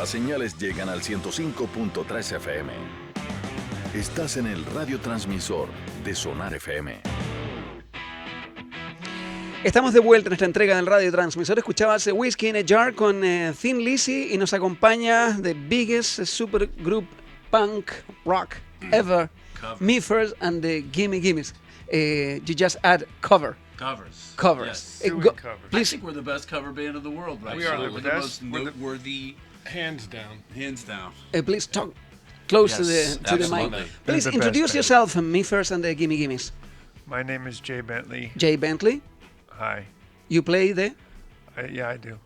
las señales llegan al 105.3 FM. Estás en el radiotransmisor de SonarFM. Estamos de vuelta en esta entrega del radiotransmisor. Escuchabas Whiskey in a Jar con Thin Lizzy y nos acompaña the biggest supergroup punk rock ever, Me First and the Gimme Gimmes. You just add covers. Yes. Please. I think we're the best cover band in the world, right? We are the We're best. the most noteworthy. Hands down. Hands down. Please talk close to the absolutely. mic. Please the introduce best yourself, Me First and the Gimme Gimmes. My name is Jay Bentley. Jay Bentley. Hi. You play the Yeah, I do.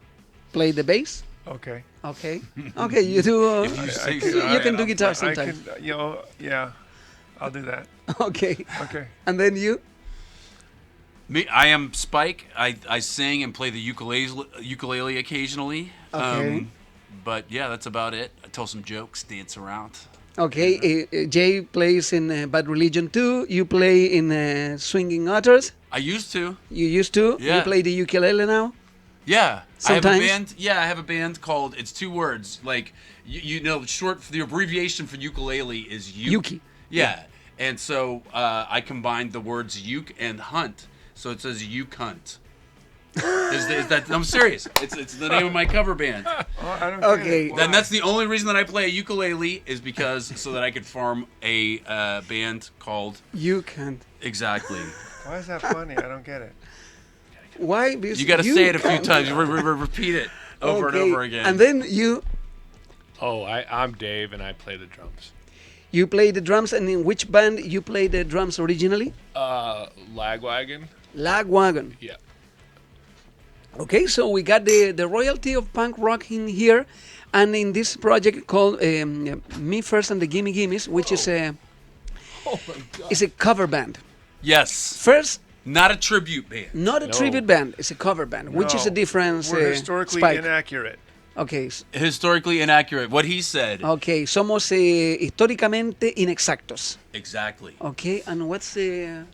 bass? Okay. Okay. Okay, you do. If you say you can do guitar I sometimes. can, yeah, I'll do that. Okay. Okay. And then you? Me, I am Spike. I sing and play the ukulele occasionally. Okay. But yeah, that's about it. I tell some jokes, dance around. Okay, Jay plays in Bad Religion 2. You play in Swinging Otters. I used to. You used to. Yeah. You play the ukulele now. Yeah. Sometimes. I have a band. Yeah, I have a band called. It's two words. Like you know, short. The abbreviation for ukulele is Yuki. Yeah. And so I combined the words uke and hunt. So it says uke hunt. Is that? I'm serious. It's the name of my cover band. Oh, I don't Okay. get it. And that's the only reason that I play a ukulele is because so that I could form a band called You can't. exactly. Why is that funny? I don't get it. Why? Because You got to say it a few can't. times. Repeat it over and Okay, over again. And then you I'm Dave, and I play the drums. play the drums. And in which band you play the drums originally? Lagwagon. Lagwagon. Yeah. Okay, so we got the royalty of punk rock in here, and in this project called Me First and the Gimme Gimmes, which is a cover band. Yes. First, Not a tribute band. not a tribute band, it's a cover band, which is a No, difference. We're historically Spike. inaccurate. Okay, Historically inaccurate. What he said. okay, somos históricamente inexactos. Exactly. Okay, and what's the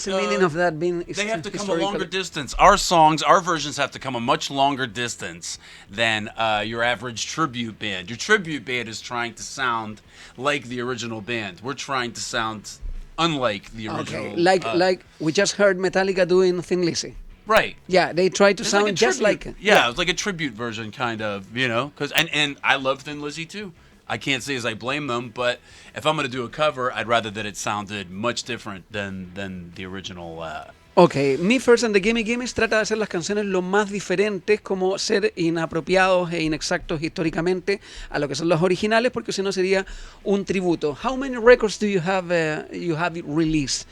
meaning of that being They have to come a historically- longer distance. Our versions have to come a much longer distance than your average tribute band. Your tribute band is trying to sound like the original band. We're trying to sound unlike the original. Okay, like we just heard Metallica doing Thin Lizzy. Right. Yeah, they try to It's sound like a just tribute. like. Yeah, it's like a tribute version, kind of, you know. And I love Thin Lizzy too. I can't say as I blame them, but if I'm going to do a cover, I'd rather that it sounded much different than the original. Ok, Me First and the Gimme Gimmes trata de hacer las canciones lo más diferentes, como ser inapropiados e inexactos históricamente a lo que son los originales, porque si no sería un tributo. How many records do you have released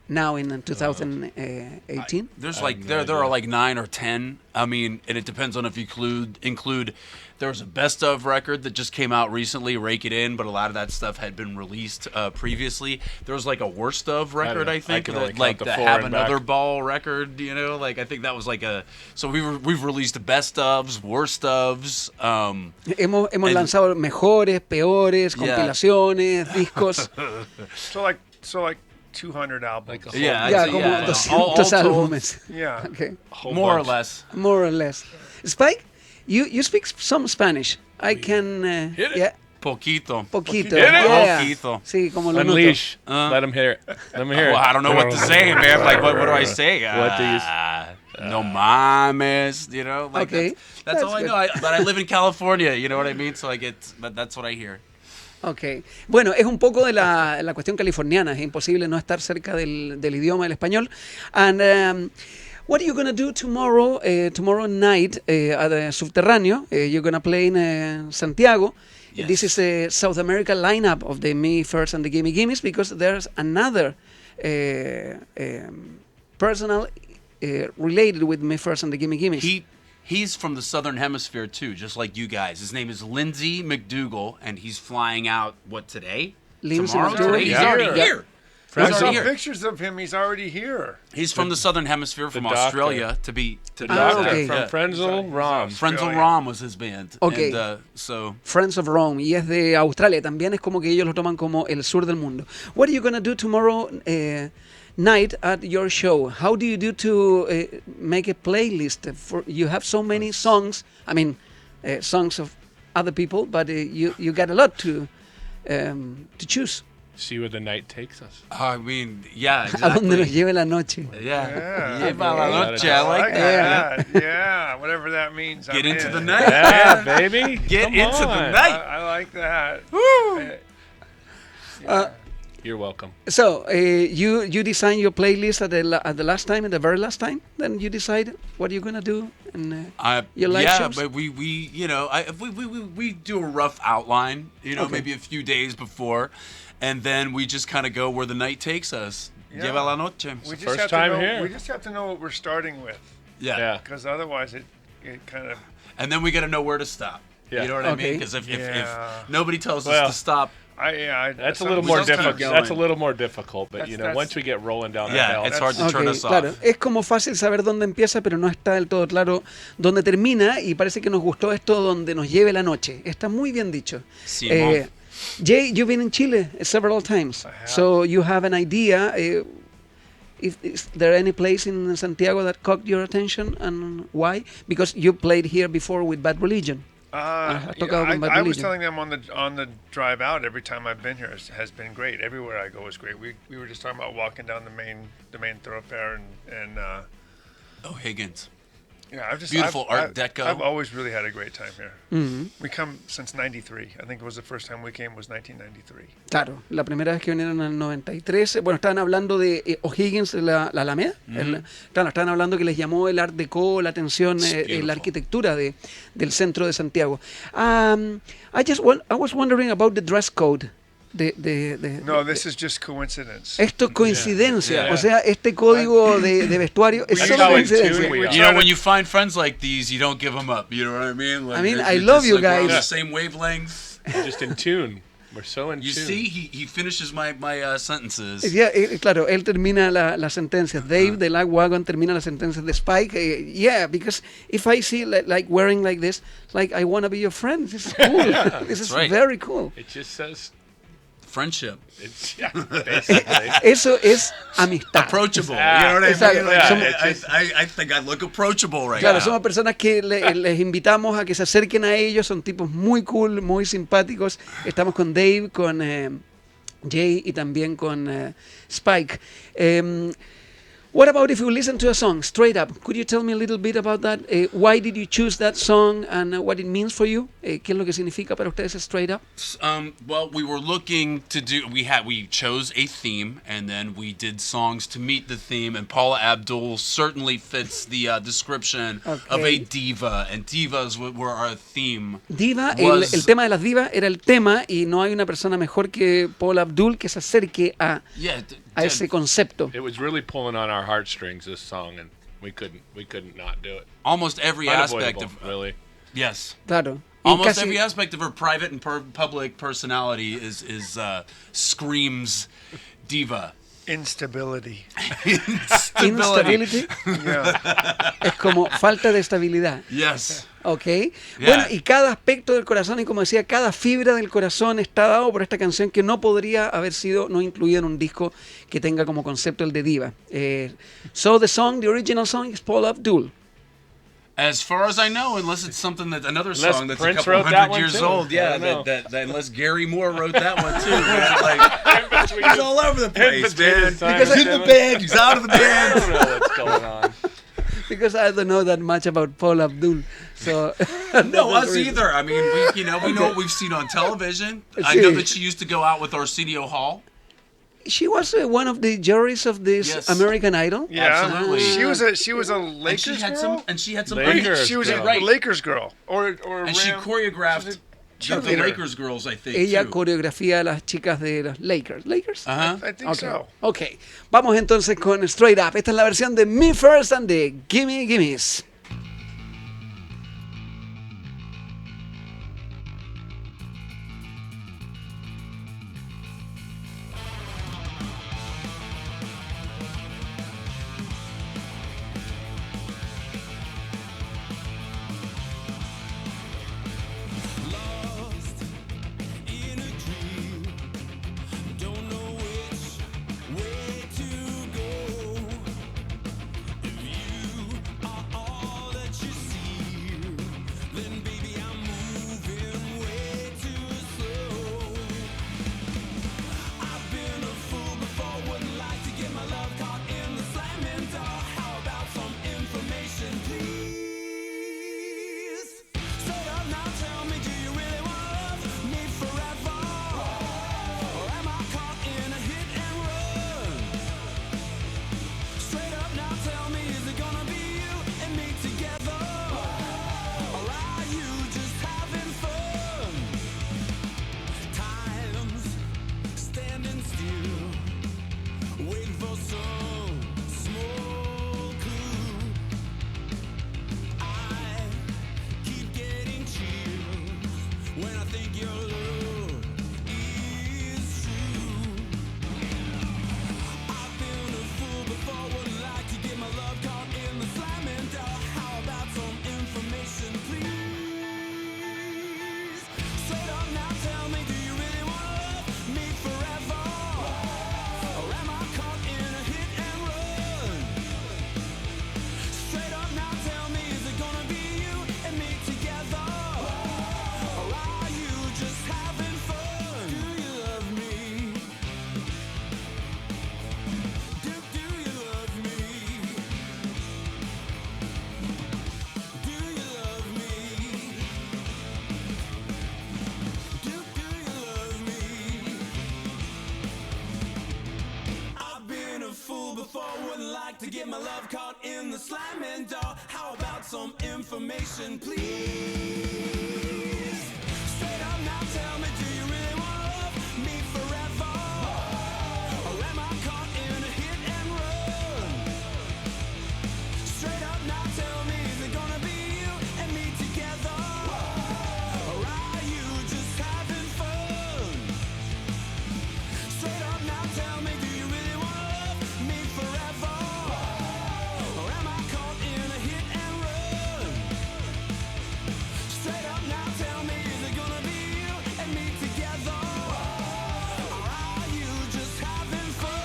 now in 2018? There's I like have no there are idea. like 9 or 10. I mean, and it depends on if you include. There was a best of record that just came out recently, Rake It In, but a lot of that stuff had been released previously. There was like a worst of record, I think, can only that, like count the the 4 Have and Another back. Ball record. You know, like I think that was like a. So we've released the best ofs, worst ofs. Hemos lanzado mejores, peores, Yeah. compilaciones, discos. So like 200 albums. Like a Yeah, I'd Ya, say, como yeah. 200 All told, álbumes. Yeah. Okay. whole more or bunch. less. More or less. Spike, you speak some Spanish. I can. Hit it. Yeah, Poquito. poquito. Hit it. Yeah. Poquito. Sí, como lo noto. Unleash. Let him hear it. Let me hear Well, it. I don't know what to say, man. Like, what do I say? What do you No mames, you know? Like, Okay. that's all I That's know. But I live in California, you know what I mean? So but that's what I hear. Ok. Bueno, es un poco de la cuestión californiana. Es imposible no estar cerca del idioma del español. And what are you going to do tomorrow night at the Subterráneo? You're going to play in Santiago. Yes. This is a South America lineup of the Me First and the Gimme Gimmes, because there's another personal related with Me First and the Gimme Gimmes. He's from the Southern Hemisphere, too, just like you guys. His name is Lindsey McDougal, and he's flying out, today? Lindsey Tomorrow? McDougal? Today? He's Yeah. already Yeah. here. I He's saw already here. pictures of him. He's already here. He's from the Southern Hemisphere, from doctor. Australia, to be Doctor okay. from Yeah. Frenzel Rom. Frenzel Rom was his band. Okay. And, so Friends of Rome, y es de Australia. También es como que ellos lo toman como el sur del mundo. What are you going to do tomorrow night at your show? How do you do to make a playlist? You have so many songs. I mean, songs of other people, but you got a lot to choose. See where the night takes us. I mean, yeah, A donde nos exactly. lleve la noche. Yeah. Yeah. Lleva la noche. I I like like that. that. Yeah, whatever that means. Get I'm into in. the night. Yeah, baby. Get Come into the on. night. I like that. You're welcome. So you design your playlist at the last time, at the very last time. Then you decide what you're gonna do, and your live yeah, shows? but we you know we do a rough outline, you know, Okay. maybe a few days before, and then we just kind of go where the night takes us. Yeah. Lleva la noche. We just First have time to know, here. We just have to know what we're starting with, Yeah. because otherwise it kind of. And then we got to know where to stop. Yeah. You know what I Okay. mean? Because if Yeah. nobody tells Well, us to stop, That's a some- little more just keep difficult. going. That's a little more difficult, but That's- once we get rolling down the yeah, hill, it's hard to turn us claro. off. Es como fácil saber dónde empieza, pero no está del todo claro dónde termina. Y parece que nos gustó esto donde nos lleve la noche. Está muy bien dicho. Simón. Jay, you've been in Chile several times, I have. so you have an idea. If is there any place in Santiago that caught your attention and why? Because you played here before with Bad Religion. Yeah, tocado con Bad I was Religion. telling them on the drive out every time I've been here has been great. Everywhere I go is great. We were just talking about walking down the main thoroughfare and O'Higgins. yeah, I've just Beautiful I've, Art Deco. I've always really had a great time here. Mm-hmm. We come since '93. I think it was the first time we came was 1993. Claro, la primera vez que vinieron en el 93, bueno, estaban hablando de O'Higgins, la Alameda. Claro, estaban hablando que les llamó el Art Deco la atención, It's beautiful. la arquitectura del centro de Santiago. I was wondering about the dress code. No, this is just coincidence. Esto es coincidencia, Yeah. o sea, este código de vestuario es That's solo how in coincidencia. tune we are. You know, when you find friends like these, you don't give them up. You know what I mean? Like, I mean, you're- I you're love just you like, we're on guys. the same wavelength. We're just in tune. We're so in You tune. see, he finishes my sentences. Yeah, claro, él termina las sentencias. Dave de Lagwagon termina las sentencias de Spike. Yeah, because if I see like wearing like this, like I want to be your friend. This is cool. This is right. very cool. It just says Friendship. it's basically. Eso es amistad. Approachable. Ah, you know what exactly. I mean? Like, Yeah, I think I look approachable right Claro, now. somos personas que les invitamos a que se acerquen a ellos. Son tipos muy cool, muy simpáticos. Estamos con Dave, con Jay y también con Spike. What about if you listen to a song straight up? Could you tell me a little bit about that? Why did you choose that song and what it means for you? ¿Qué es lo que significa para ustedes straight up? Well, we were looking to do. We chose a theme, and then we did songs to meet the theme. And Paula Abdul certainly fits the description of Okay. a diva, and divas were our theme. Diva, Was- el tema de las divas era el tema y no hay una persona mejor que Paul Abdul que se acerque a Yeah, ese concepto. It was really pulling on our heartstrings, this song, and we couldn't not do it. almost every aspect Unavoidable, of really. yes. Claro. Y Almost casi- every aspect of her private and public personality is screams diva. Instability. Instability Yeah. es como falta de estabilidad. Yes. ¿Ok? Yeah. Bueno, y cada aspecto del corazón, y como decía, cada fibra del corazón está dado por esta canción que no podría haber sido no incluida en un disco que tenga como concepto el de diva. So the original song is Paul Abdul. As far as I know, unless it's something that another Unless song that's Prince a couple wrote that hundred one years too. old, I yeah, don't know. that unless Gary Moore wrote that one too. Like, he's all over the place, man. Because He's in the band, he's out of the I band. don't know what's going on. Because I don't know that much about Paul Abdul. So No, us either. I mean, we know what we've seen on television. I know that she used to go out with Arsenio Hall. She was one of the juries of this Yes. American Idol. Yeah. Absolutely. She was a And Lakers she had girl. some Lakers She was a girl. Right. Lakers girl. Or and she Ram- choreographed she was a the cheerleader. Lakers girls, I think. Ella too. coreografía a las chicas de los Lakers. ¿Lakers? Uh-huh. I think Ok. so. Ok, vamos entonces con Straight Up. Esta es la versión de Me First and de Gimme Gimmes. All to get my love caught in the slamming door. How about some information, please? Straight up now, tell me, do you really want to love me forever? Or am I caught in a hit and run? Straight up now, tell me, is it gonna be you and me together? Or are you just having fun? Straight up now, tell me, do you really want to love me forever? Or am I caught in a hit and run? Straight up now, tell me, is it gonna be you and me together? Or are you just having fun?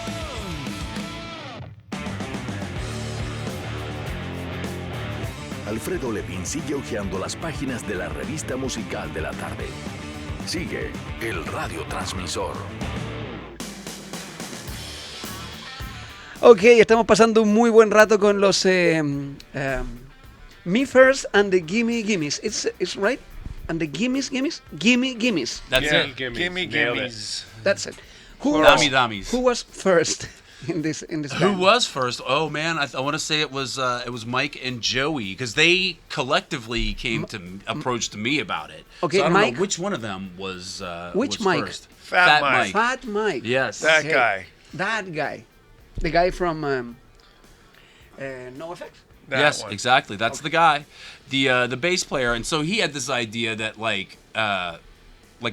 Alfredo Lewin sigue hojeando las páginas de la revista musical de la tarde. Sigue el Radiotransmisor. Ok, estamos pasando un muy buen rato con los Me First and the Gimme Gimmes. It's right? And the Gimme Gimmes. That's Yeah, it. Gimme Nailed Gimmes. That's it. Who Dummy dummies. Who was first in this Who band? was first? Oh man, I want to say it was Mike and Joey because they collectively came to approached me about it. Okay, so I don't Mike- know which one of them was Which was Mike? first. Fat Mike. Fat Mike. Yes. That Okay. guy. That guy. The guy from No Effects? That yes, one. exactly. That's the guy, the bass player, and so he had this idea that like a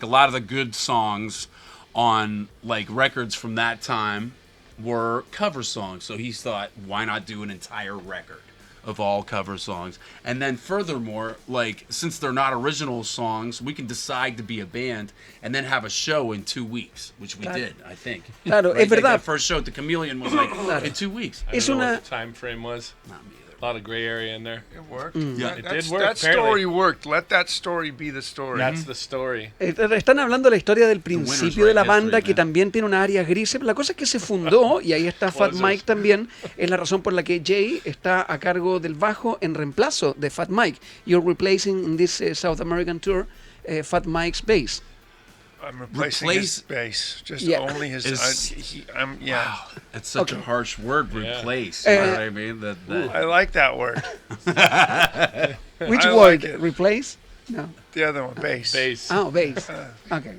lot of the good songs on like records from that time were cover songs. So he thought, why not do an entire record of all cover songs? And then furthermore, like since they're not original songs, we can decide to be a band and then have a show in 2 weeks, which we did, I think. Claro, Right? es Like, verdad. that first show at the Chameleon was like in 2 weeks. I Es don't know una- what the time frame was. Not me either. A lot of gray area in there. It worked. Yeah, it That's- did work, That apparently. story worked. Let that story be the story. That's the story. Están hablando de la historia del winners principio de la write history, banda, que man. también tiene unas áreas grises. La cosa es que se fundó, y ahí está Fat Pues Mike también, es la razón por la que Jay está a cargo del bajo en reemplazo de Fat Mike. You're replacing in this South American tour Fat Mike's bass. I'm replacing his bass. Just Yeah. only his. I'm yeah. Wow, that's such a harsh word, Yeah. replace. You know what I mean? That I like that word. Which I word? like it. Replace? No. The other one, bass. Bass. Oh, bass. Okay.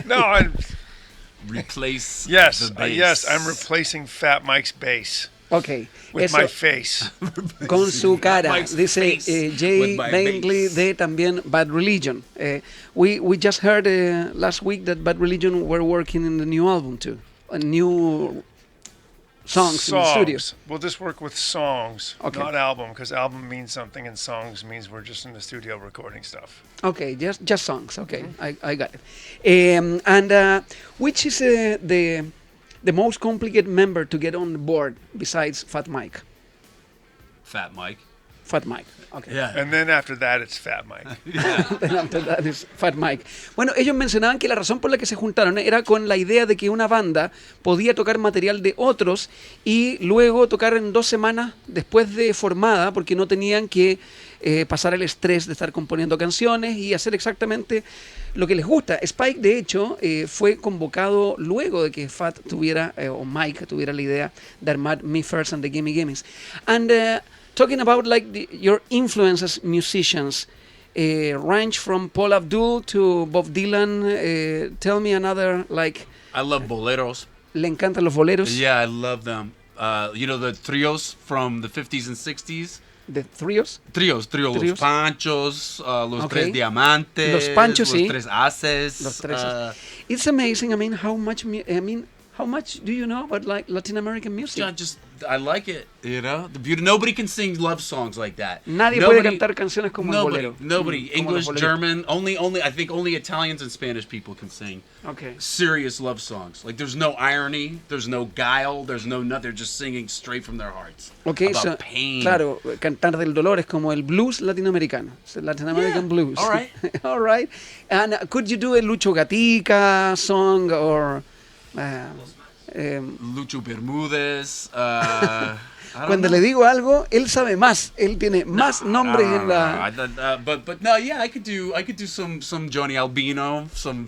No, I. replace Yes, the bass. yes. I'm replacing Fat Mike's bass Okay. with Eso, my face. con su cara, Mike's dice face Jay with my Bentley bass. de también Bad Religion. We just heard last week that Bad Religion were working in the new album too, new songs in the studio. We'll just work with songs, Okay. not album, because album means something and songs means we're just in the studio recording stuff. Okay, just songs. Okay, I got it. And which is the most complicated member to get on the board besides Fat Mike? Fat Mike. Fat Mike. Okay. Yeah. And then after that, it's Fat Mike. Then after that is Fat Mike. Bueno, ellos mencionaban que la razón por la que se juntaron era con la idea de que una banda podía tocar material de otros y luego tocar en 2 semanas después de formada, porque no tenían que pasar el estrés de estar componiendo canciones y hacer exactamente lo que les gusta. Spike, de hecho, fue convocado luego de que Fat tuviera, o Mike tuviera la idea de armar Me First and the Gimme Gimmes. And talking about like your influence as musicians, range from Paul Abdul to Bob Dylan. Tell me another, like, I love boleros. le encantan los boleros. Yeah, I love them. You know the trios from the 50s and 60s? The trios. Trios. Trios. Los Panchos, los Okay. Tres Diamantes, Los Panchos, los sí. Tres Haces. Los tres. It's amazing. I mean, how much do you know about like Latin American music? I like it, you know. The beauty. Nobody can sing love songs like that. Nadie puede cantar canciones como el bolero. Nobody. Como los English, boleros. German. Only. I think only Italians and Spanish people can sing Okay. serious love songs. Like there's no irony, there's no guile, there's no nothing. They're just singing straight from their hearts. Okay, about so, pain. claro, cantar del dolor es como el blues latinoamericano. It's the Latin American blues. all right. All right. And could you do a Lucho Gatica song or Lucho Bermúdez. I don't Cuando know. le digo algo, él sabe más. Él tiene más nombres en la... But no, yeah, I could do some Johnny Albino, some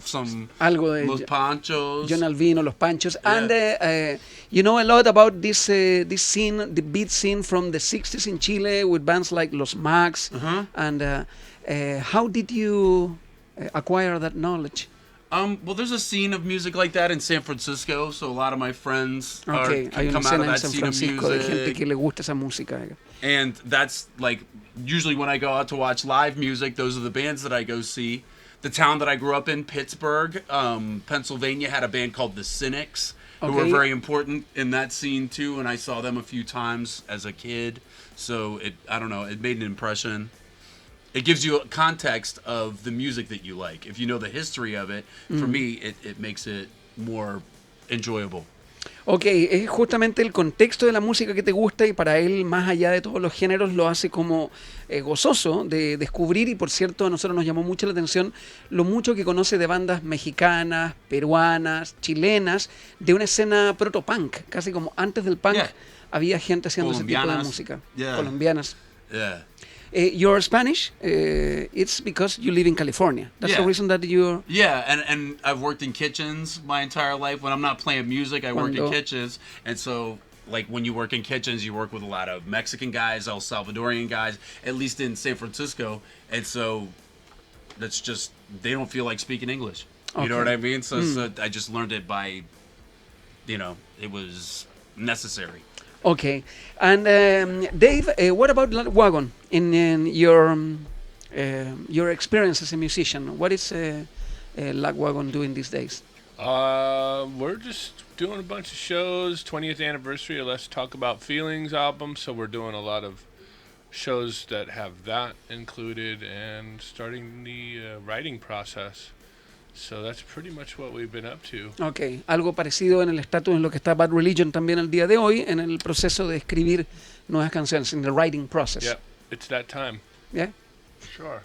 Algo de Los Panchos. John Albino, Los Panchos. Yeah. And you know a lot about this scene, the beat scene from the 60s in Chile with bands like Los Max. Uh-huh. And how did you acquire that knowledge? Well, there's a scene of music like that in San Francisco, so a lot of my friends Okay, hay una come out escena of en that San scene of Francisco de gente music. que le gusta esa música. And that's like usually when I go out to watch live music, those are the bands that I go see. The town that I grew up in, Pittsburgh, Pennsylvania, had a band called the Cynics, who were Okay. very important in that scene too, and I saw them a few times as a kid. So I don't know, it made an impression. It gives you a context of the music that you like. If you know the history of it, for me, it makes it more enjoyable. Ok, es justamente el contexto de la música que te gusta y para él, más allá de todos los géneros, lo hace como gozoso de descubrir y por cierto a nosotros nos llamó mucho la atención lo mucho que conoce de bandas mexicanas, peruanas, chilenas, de una escena proto-punk, casi como antes del punk Yeah. había gente haciendo ese tipo de Colombianas. música. Yeah. Colombianas. Yeah. Your Spanish, it's because you live in California. That's the Yeah. reason that you're... Yeah, and I've worked in kitchens my entire life. When I'm not playing music, I work in Cuando- kitchens. And so, like, when you work in kitchens, you work with a lot of Mexican guys, El Salvadorian guys, at least in San Francisco. And so, that's just, they don't feel like speaking English. You know what Okay. I mean? So I just learned it by, it was necessary. Okay. And Dave, what about Lagwagon in your experience as a musician? What is Lagwagon doing these days? We're just doing a bunch of shows. 20th anniversary of Let's Talk About Feelings album, so we're doing a lot of shows that have that included and starting the writing process. So that's pretty much what we've been up to. Okay. Algo parecido en el estatus en lo que está Bad Religion también el día de hoy, en el proceso de escribir nuevas canciones, in the writing process. Yep, it's that time. Yeah? Sure.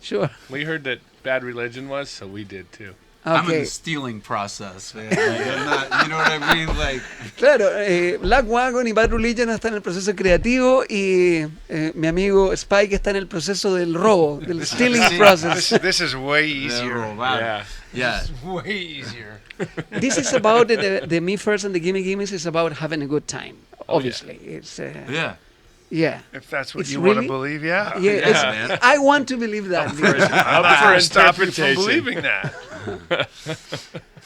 Sure. We heard that Bad Religion was, so we did too. I'm in Okay. the stealing process, man. Like, I'm not, you know what I mean? Like, Claro, Lagwagon y Bad Religion están en el proceso creativo y mi amigo Spike está en el proceso del robo, del stealing process. This is way easier. Yeah. Yeah. Way easier. This is about the Me First and the Gimme Gimmes is about having a good time. Obviously, it's Yeah. yeah. If that's what It's you want really- to believe, yeah. Yeah, it's- man. I want to believe that. Up I'm for not going to stop you from interpretation. believing that.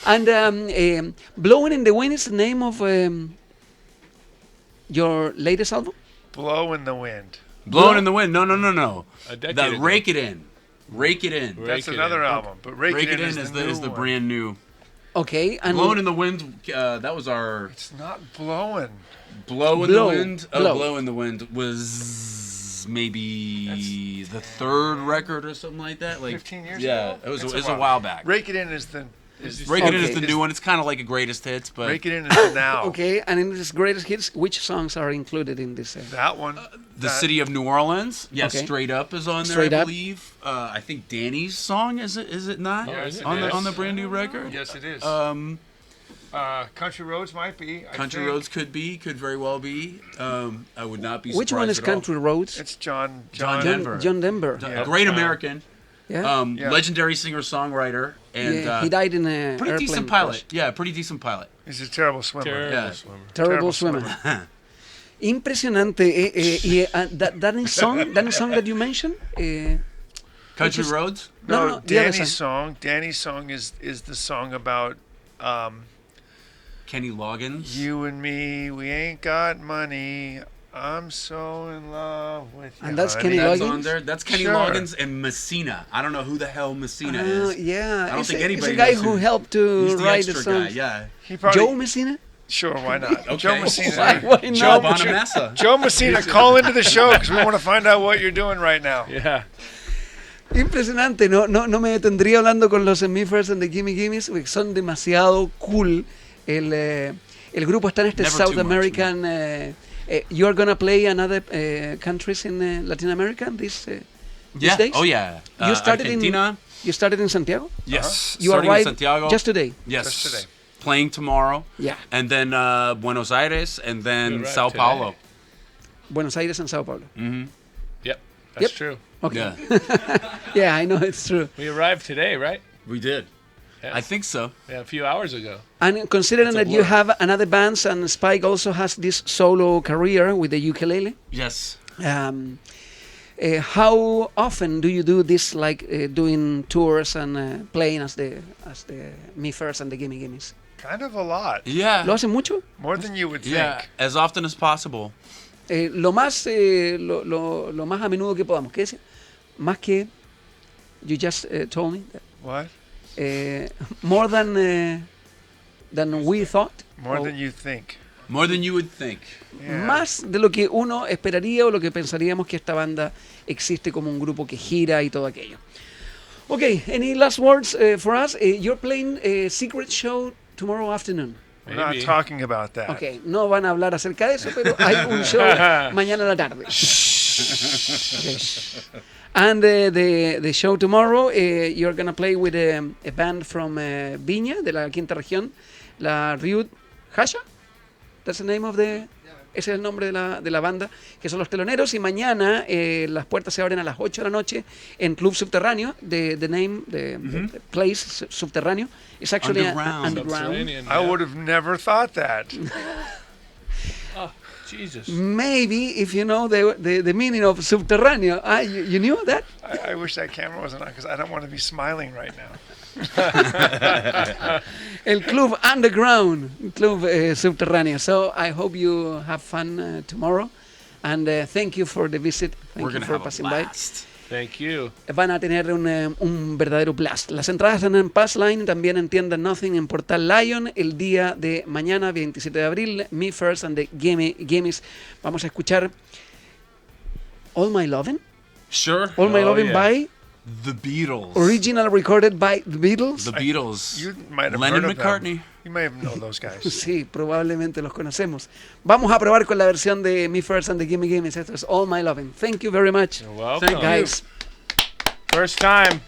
And Blowing in the Wind is the name of your latest album? Blow in the wind. Blowing in the wind. No. A decade The ago. Rake It In. Rake It In. That's Rake It another In. album. But Rake, Rake It In is the one. brand new. Okay. And Blowing in the Wind, that was our It's not blowing. Blow in Blow. the Wind. Blow. Oh, Blow in the Wind was maybe the third record or something like that. Like 15 years yeah, ago? it was It's a while back. Rake It In is the Rake It In is Okay. the new one. It's kind of like a greatest hits, but Rake It In is the now. okay, and in this greatest hits, which songs are included in this? That one. the that- City of New Orleans, yeah, Okay. Straight Up is on there, Straight I Up. believe. I think Danny's song is it not? Yes, it on is. the brand new record. Yes, it is. Country Roads might be. I Country think. Roads could very well be. I would not be surprised. Which one is at all. Country Roads? It's John. John John, John Denver. Yeah. Great John. American, Yeah. Yeah. legendary singer-songwriter, and Yeah, he died in a pretty airplane decent crash. pilot. Yeah, pretty decent pilot. He's a terrible swimmer. Terrible Yeah. swimmer. Terrible Terrible swimmer. Impresionante. Y that new song that you mentioned. Country is- Roads. No, the other Danny's song. song. Danny's song is the song about Kenny Loggins. you and me. We ain't got money. I'm so in love with you. And that's honey. Kenny That's Loggins? on there. That's Kenny Sure. Loggins and Messina. I don't know who the hell Messina is. Yeah, I don't it's think a, anybody it's a guy knows who who- helped to He's the write the extra guy. songs. Yeah. He probably, Joe Messina? Sure, why not? Okay. Joe Messina. Why Joe not? Bonamassa. Joe Messina, call into the show because we want to find out what you're doing right now. Yeah. Impresionante, no me detendría hablando con los Me First and the Gimme Gimmes, porque son demasiado cool. El grupo está en este Never South too much, American. You are gonna play another countries in Latin America these Yeah. days? Oh yeah. You started Argentina. You started in Santiago? Yes. You Starting in arrived Santiago. just today. Yes. Just today. playing tomorrow. Yeah. And then Buenos Aires, and then We arrived Sao today. Paulo. Buenos Aires and Sao Paulo. Yep, that's Yep. true. Okay. Yeah, Yeah, I know it's true. We arrived today, right? we did. Yeah. I think so. Yeah, a few hours ago. And considering It's a that you blur. have another bands and Spike also has this solo career with the ukulele, Yes. how often do you do this, like doing tours and playing as the Me First and the Gimme Gimmes? Kind of a lot. Yeah. ¿Lo hacen mucho? More than you would think. Yeah, as often as possible. Lo más lo más a menudo que podamos. ¿Qué decía? Más que you just told me that, What? more than we thought. More Oh, than you think. More than you would think. Yeah. Más de lo que uno esperaría o lo que pensaríamos que esta banda existe como un grupo que gira y todo aquello. Okay, any last words for us? You're playing a secret show tomorrow afternoon. We're not Maybe. talking about that. Okay, no van a hablar acerca de eso, pero hay un show mañana a la tarde. And the show tomorrow, you're going to play with a band from Viña, de la quinta región, la Ryud Hasha. That's the name of the... Ese es el nombre de la banda, que son los teloneros. Y mañana las puertas se abren a las 8 de la noche en Club Subterráneo. The name, the place, Subterráneo. It's actually Underground. underground. Subterranean, I yeah. would have never thought that. Oh, Jesus. Maybe if you know the meaning of Subterráneo. You knew that? I wish that camera wasn't on because I don't want to be smiling right now. El Club Underground, Club Subterráneo. So I hope you have fun tomorrow. And thank you for the visit. Thank We're you going to for have a passing by. blast. Thank you. Van a tener un verdadero blast. Las entradas están en Passline, también en Tienda Nothing, en Portal Lion, el día de mañana, 27 de abril, Me First and the Gimme Gimmes. Vamos a escuchar All My Lovin', Sure. All My Oh, Lovin' yeah. by, The Beatles. original recorded by The Beatles. The Beatles. You might have Lennon heard of McCartney. them. You may have known those guys. Sí, probablemente los conocemos. Vamos a probar con la versión de Me First and the Gimme Gimmes. Esto es All My Lovin'. Thank you very much, You're welcome. Thank you. guys. First time.